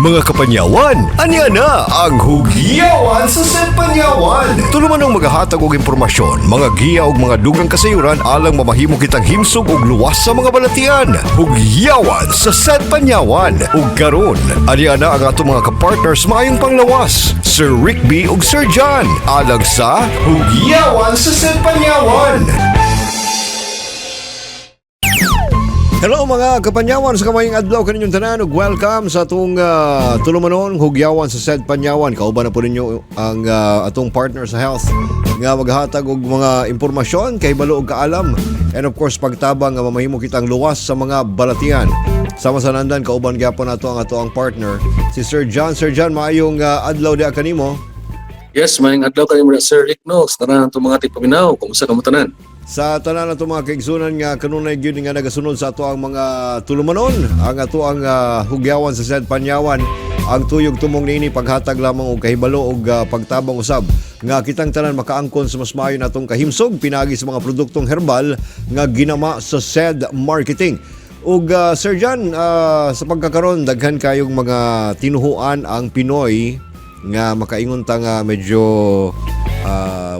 Mga kapanyawan, anya na ang Hugyawan sa Set Panyawan. Tuluman ng maghahatag og impormasyon, mga giya ug mga dugang kasayuran alang mamahimo kitang himsog ug luwas sa mga balatian. Hugyawan sa Set Panyawan. Ug karon, anya na ang atong mga kapartners maayong panglawas, Sir Rick B ug Sir John, alang sa Hugyawan sa Set Panyawan. Hello mga kapanyawan sa kamayang adlaw kaninyong tanan ug welcome sa atong tulumanon Hugyawan sa Set Panyawan. Kauban na po ninyo ang atong partner sa health nga maghatag og mga impormasyon kay balo og kaalam and of course pagtabang nga mamahimo kitang luwas sa mga balatian. Sama sa nandan kauban gyapon nato ang ato ang partner si Sir John. Sir John, maayong adlaw di kanimo. Yes, maayong adlaw kanimo Sir Rick no. Sa tanan atong mga tipaminaw, kumusta kamo tanan? Sa tanan nato mga kaigsunan nga kanunay gyud nga nagasunod sa ato ang mga tulumanon, ang ato ang Hugyawan sa Set Panyawan, ang tuyog tumong niini paghatag lamang og kahibalo og pagtabang usab nga kitang tanan makaangkon sa mas maayo natong kahimsog pinagi sa mga produktong herbal nga ginama sa SED Marketing. Ug Sir John, sa pagkakaron daghan kayong mga tinuhuan ang Pinoy nga makaingon ta nga medyo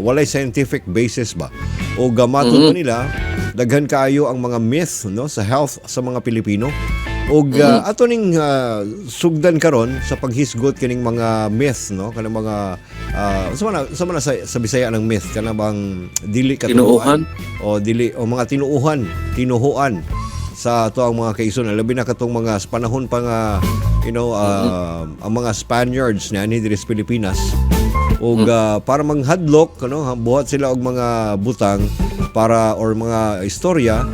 walay scientific basis ba o gamaton nila daghan kaayo ang mga myth no sa health sa mga Pilipino ug ato ning sugdan karon sa paghisgot kining mga myth no kanang mga sa sa Bisaya ng myth kana bang dili katuuhan o dili o mga tinuhuan sa ato ang mga kaigsoon labi na katong mga panahon pa nga ang mga Spaniards na ani diri sa Pilipinas ug para manghadlok buhat sila og mga butang para or mga istorya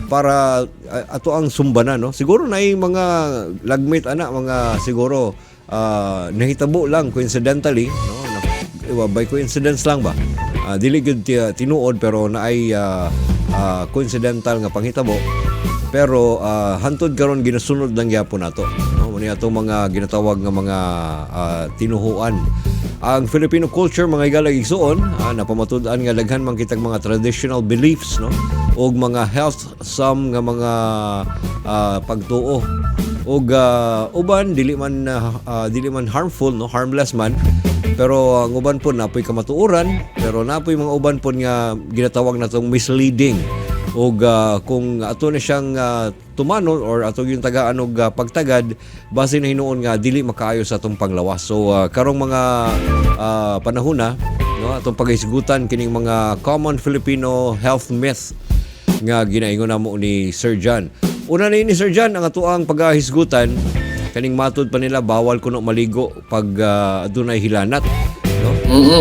para ato ang sumbanan no. Siguro na mga lagmit ana mga siguro nahitabo lang coincidentally no by coincidence lang ba dili gud tinuod pero naay coincidental nga panghitabo pero hantod karon ginasunod lang gyapon nato no muni ato mga ginatawag nga mga tinuhuan. Ang Filipino culture mga igalag igsuon napamatud-an nga daghan man kitag mga traditional beliefs no ug mga health some nga mga pagtuo ug uban dili man harmful no harmless man pero ang uban po napoy kamatuoran pero napoy mga uban po nga ginatawag natong misleading ug kung ato na siyang tumanon or ato yung tagaan og pagtagad base na hinuon nga dili makaayo sa atong panglawas. So karong mga panahon na no atong paghisgutan kining mga common Filipino health myth nga ginaingon namo ni Sir John. Una ni Sir John ang atoang paghisgutan kaning matud pa nila bawal kuno maligo pag adunay hilanat no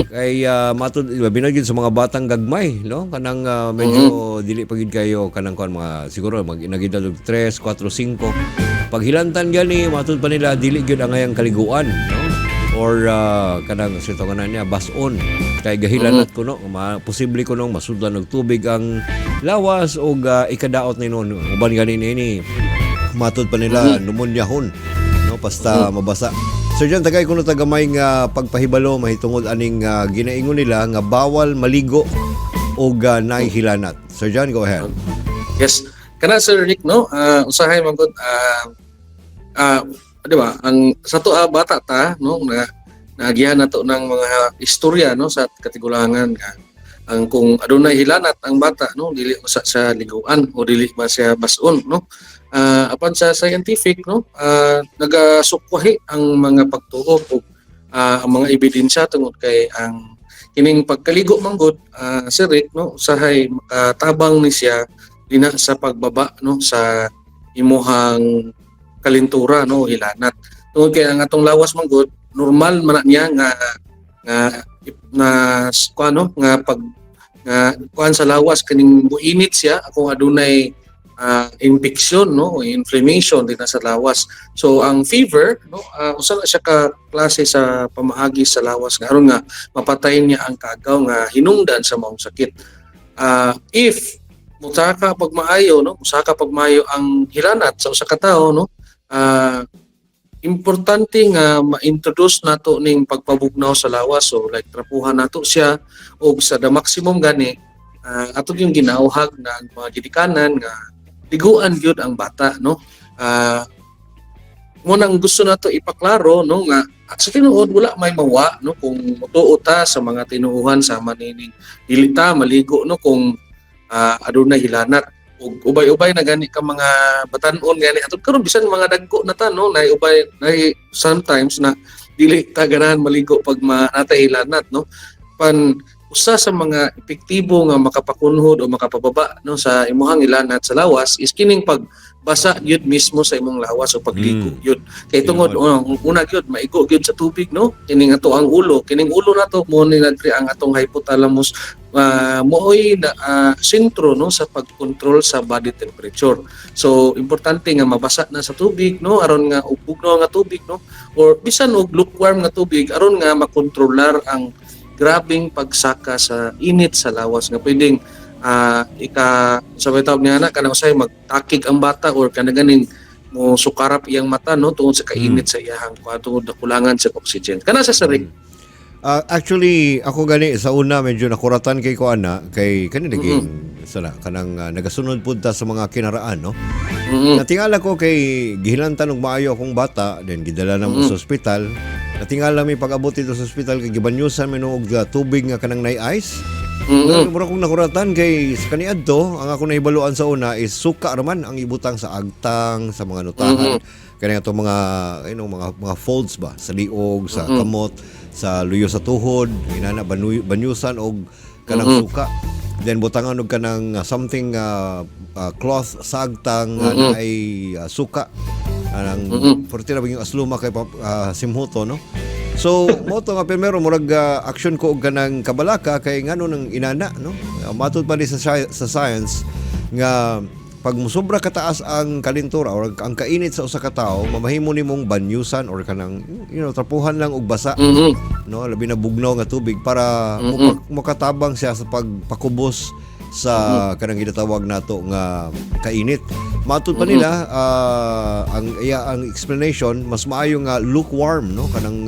kay matud binagid sa mga batang gagmay no kanang medyo dili pagid kayo kanang mga siguro nagidad og 3, 4, 5 paghilantan gani matud pa nila dili gyud ang ayang kaliguan no or kanang sito kanan niya bason kay gahilanat kuno posible kuno masudlan og tubig ang lawas og ikadaot ni noon uban gani ni matud pa nila pneumonia-hon no basta mabasa. Sir John, tagay kuno tagamay nga pagpahibalo mahitungod aning ginaingon nila nga bawal maligo og nahihilanat. Sir John, go ahead. Yes. Kana Sir Rick no, usahay man gud di ba ang sa to bata ta no na nagihan nato ng mga istorya no sa katigulangan nga ang kung adunay hilanat ang bata no dili usa sa liguan o dili ba siya bason no. Apan sa scientific no nagasukwahi ang mga pagtuo o ang mga ebidensya tungod kay ang kining pagkaligo manggod Sir Rick no usahay makatabang ni siya dina sa pagbaba no sa imuhang kalintura no hilanat tungod kay ang atong lawas manggod normal man niya nga pag kuan sa lawas kaning buinit siya kung adunay infection no o inflammation din sa lawas. So ang fever no usa siya ka klase sa pamahagi sa lawas nga aron nga mapatayin niya ang kagaw nga hinungdan sa maong sakit. If musaka pag maayo ang hilanat sa usa ka tawo no importante nga ma-introduce nato ning pagpabugnaw sa lawas so like trapuhan nato siya og sa the maximum gani ato yung ginauhag na mga gidikanan nga liguan gyud ang bata no mo nang gusto nato ipaklaro no nga sa tinuod wala may mawa no kung mutuo ta sa mga tinuuhan sa manining dili ta maligo no kung adunay hilanat ug ubay-ubay na gani ka mga batan-on gani atud karon bisan mga dagko na ta no nay ubay nay sometimes na dili ta ganahan maligo pag natay hilanat no pan usa sa mga epektibo nga makapakunhod o makapababa no sa imong hilanat sa lawas is kining pagbasa gyud mismo sa imong lawas o pagligo gyud kay tungod una gyud maigo gyud sa tubig no kining ato ang ulo kining ulo nato mo ni nagkri ang atong hypothalamus mooy sentro no sa pagkontrol sa body temperature. So importante nga mabasa na sa tubig no aron nga ug bugnaw nga tubig no or bisan og lukewarm nga tubig aron nga makontrolar ang grabing pagsaka sa init sa lawas nga pwedeng sa tawag niya na kanang usay magtakig ang bata or kanaganing mo sukarap iyang mata no tungod sa kainit sa iyahang tungod na kulangan sa oxygen kana sa sarig. Actually, ako gani sa una medyo nakuratan kay ko ana kay kani naging kanang nagasunod pud ta sa mga kinaraan no. Natingala ko kay gihilantan og maayo akong bata then gidala na mo sa ospital. Natingala mi pag-abot dito sa ospital kay gibanyusan mi og tubig nga kanang nay ice. Mura kong nakuratan kay sa kaniadto ang ako nahibaluan sa una is suka raman ang ibutang sa agtang sa mga nutahan. Kaya nga mga mga folds ba sa liog, sa kamot, sa luyo sa tuhod, inana banyusan og kanang suka. Then butangan og kanang something cloth sagtang na ay suka. Anang porti na yung asluma kay simhuto no. So mo to nga primero murag action ko og kanang kabalaka kay ngano nang inana no. Matud pa ni sa science nga pag musobra kataas ang kalintura or ang kainit sa usa ka tawo mamahimo nimong banyusan or kanang trapuhan lang og basa no labi na bugnaw nga tubig para makatabang siya sa pagpakubos sa kanang ginatawag nato nga kainit. Matud pa nila ang explanation mas maayo nga lukewarm no kanang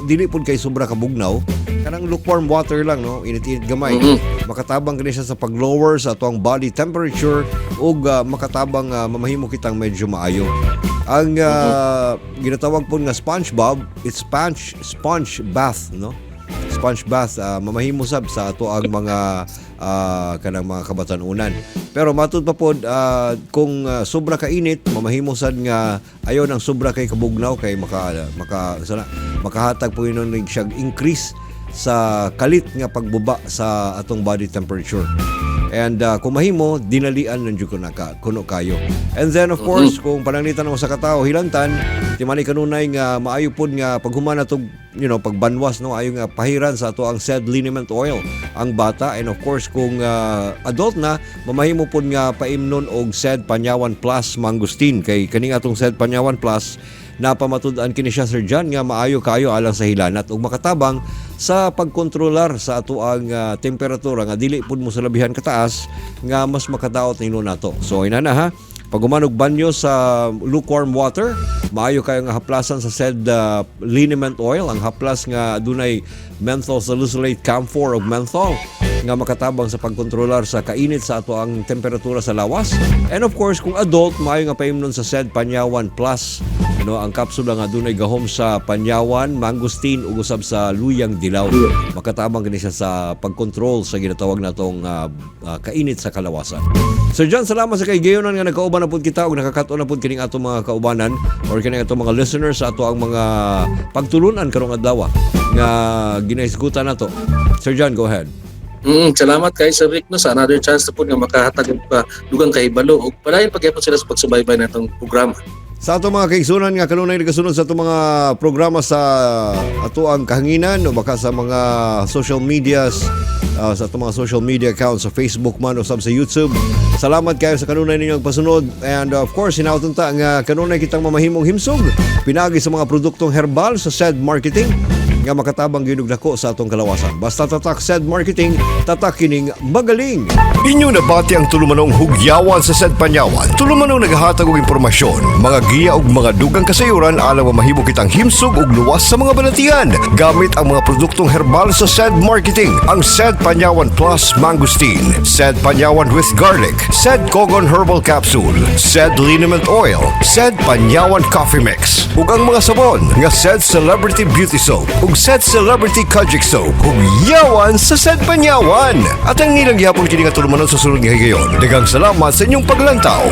dili pud kay sobra ka bugnaw kanang lukewarm water lang no init-init gamay makatabang kini siya sa pag-lower sa atong body temperature ug makatabang mamahimo kitang medyo maayo. Ang ginatawag pud nga it's sponge bath no. Sponge bath mamahimo sab sa ato ang mga kanang mga kabatanunan. Pero matud pa pod kung sobra ka init mamahimo sad nga ayon ang sobra kay kabugnaw kay makahatag po inon siya increase sa kalit nga pagbuba sa atong body temperature. And kung mahimo, dinalian ng Diyos kuno kayo. And then of course, kung pananglitan mo sa katao, hilantan, timani kanunay nga maayo pod nga paghuman natog pagbanwas no ayo nga pahiran sa ato ang said liniment oil ang bata. And of course, kung adult na, mamahimo pod nga paimnon og said Panyawan Plus Mangustin kay kaning atong said Panyawan Plus napamatud-an kini siya Sir John nga maayo kayo alang sa hilanat ug makatabang sa pagkontrolar sa ato ang temperatura nga dili pud mo sa labihan kataas nga mas makadaot nino nato. So inana ha, pag umanog banyo sa lukewarm water, maayo kayo nga haplasan sa said liniment oil, ang haplas nga adunay menthol salicylate camphor of menthol nga makatabang sa pagkontrolar sa kainit sa ato ang temperatura sa lawas. And of course, kung adult, maayo nga paimnon sa said Panyawan Plus ang kapsula nga dunay gahom sa panyawan, mangustin ug usab sa luyang dilaw. Makatabang kini siya sa pagkontrol sa ginatawag natong kainit sa kalawasan. Sir John, salamat sa kay gayonan nga nagkauban na pud kita ug nakakaton na pud kining ato mga kaubanan or kining ato mga listeners sa ato ang mga pagtulunan karong adlaw nga ginaisgutan nato. Sir John, go ahead. Salamat kay Sir Rick no sa another chance na po nga makahatag pa dugang kahibalo ug padayon pagyapon sila sa pagsubaybay natong programa. Sa ato mga kaigsunan nga kanunay nagasunod sa ato mga programa sa ato ang kahanginan o baka sa mga social medias sa ato mga social media accounts sa Facebook man o sa YouTube. Salamat kayo sa kanunay ninyong pasunod and of course hinauton ta nga kanunay kitang mamahimong himsog pinagi sa mga produktong herbal sa said marketing. nga makatabang gyud og dako sa atong kalawasan. Basta tatak SED Marketing, tatak kining magaling. Inyo nabati ang tulumanong hugyawan sa SED Panyawan. Tulumanong naghahatag og impormasyon, mga giya ug mga dugang kasayuran alang mahimo kitang himsog ug luwas sa mga balatian gamit ang mga produktong herbal sa SED Marketing. Ang SED Panyawan Plus Mangosteen, SED Panyawan with Garlic, SED Kogon Herbal Capsule, SED Liniment Oil, SED Panyawan Coffee Mix, ug ang mga sabon nga SED Celebrity Beauty Soap ug SED Celebrity Kojic Soap. Hugyawan sa SED Panyawan. At ang nilang gihapon kini nga tulumanon sa sulod nga higayon. Daghang salamat sa inyong paglantaw.